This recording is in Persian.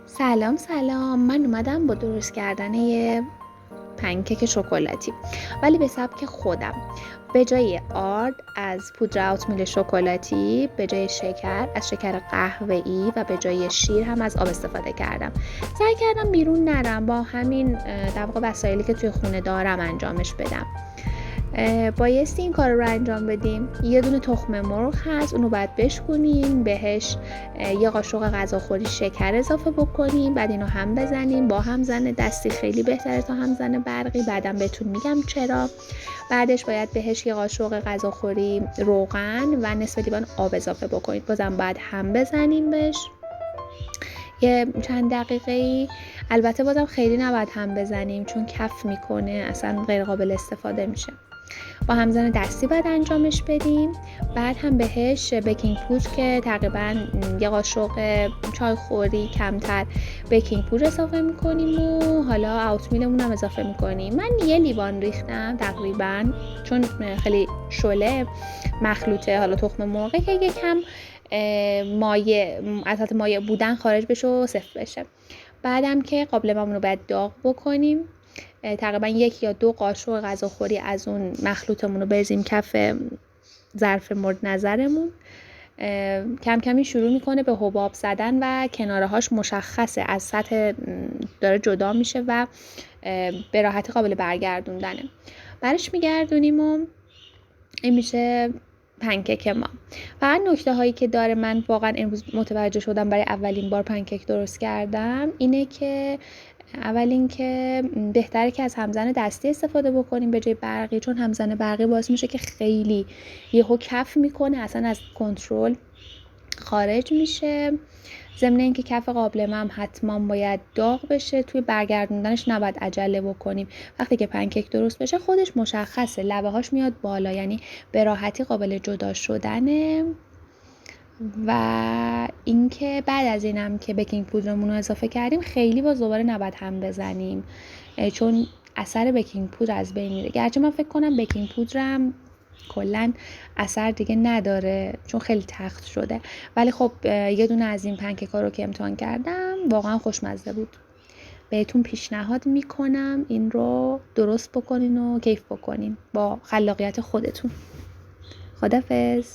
سلام، من اومدم با درست کردن یه پنکیک شکلاتی، ولی به سبک خودم. به جای آرد از پودر اوتمیل شکلاتی، به جای شکر از شکر قهوه‌ای و به جای شیر هم از آب استفاده کردم. سعی کردم بیرون نرم، با همین در واقع وسایلی که توی خونه دارم انجامش بدم. بایستی این کار رو انجام بدیم. یه دونه تخم مرغ هست، اونو باید بشکنیم، بهش یه قاشق غذاخوری شکر اضافه بکنیم، بعد اینو هم بزنیم با همزن دستی، خیلی بهتره تا همزن برقی، بعدم بهتون میگم چرا. بعدش باید بهش یه قاشق غذاخوری روغن و نصف لیوان آب اضافه بکنید، بازم باید هم بزنیم بهش یه چند دقیقه‌ای. البته بازم خیلی نباید هم بزنیم چون کف میکنه، اصلا غیر قابل استفاده میشه. با همزن دستی باید انجامش بدیم. بعد هم بهش بیکینگ پودر که تقریبا یه قاشق چای خوری کمتر بیکینگ پودر اضافه میکنیم و حالا اوتمیلمون هم اضافه میکنیم. من یه لیوان ریختم تقریبا، چون خیلی شله مخلوطه حالا تخم مرغه که یکم مایع از حالت مایع بودن خارج بشه و سفت بشه. بعدم که قابلممون رو باید داغ بکنیم، تقریبا 1 یا 2 قاشق غذاخوری از اون مخلوطمون رو بریزیم کف ظرف مورد نظرمون. کم کمی شروع میکنه به حباب زدن و کنارهاش مشخصه از سطح داره جدا میشه و به راحتی قابل برگردوندنه. برش میگردونیم و این میشه پنکیک ما. فقط نکته هایی که داره، من واقعا امروز متوجه شدم برای اولین بار پنکیک درست کردم، اینه که اول اینکه بهتره که از همزن دستی استفاده بکنیم به جای برقی، چون همزن برقی باعث میشه که خیلی یهو کف میکنه، اصلا از کنترل خارج میشه. ضمن اینکه کف قابلمه هم حتما باید داغ بشه، توی برگردوندنش نباید عجله بکنیم. وقتی که پنکیک درست بشه خودش مشخصه، لبه هاش میاد بالا، یعنی به راحتی قابل جدا شدنه. و اینکه بعد از اینم که بیکینگ پودرمون رو اضافه کردیم خیلی باز دوباره نباید هم بزنیم، چون اثر بیکینگ پودر از بین میره. گرچه من فکر کنم بیکینگ پودرم کلا اثر دیگه نداره چون خیلی تخت شده، ولی خب یه دونه از این پنکیکا رو که امتحان کردم واقعا خوشمزه بود. بهتون پیشنهاد میکنم این رو درست بکنین و کیف بکنین با خلاقیت خودتون. خدافظ.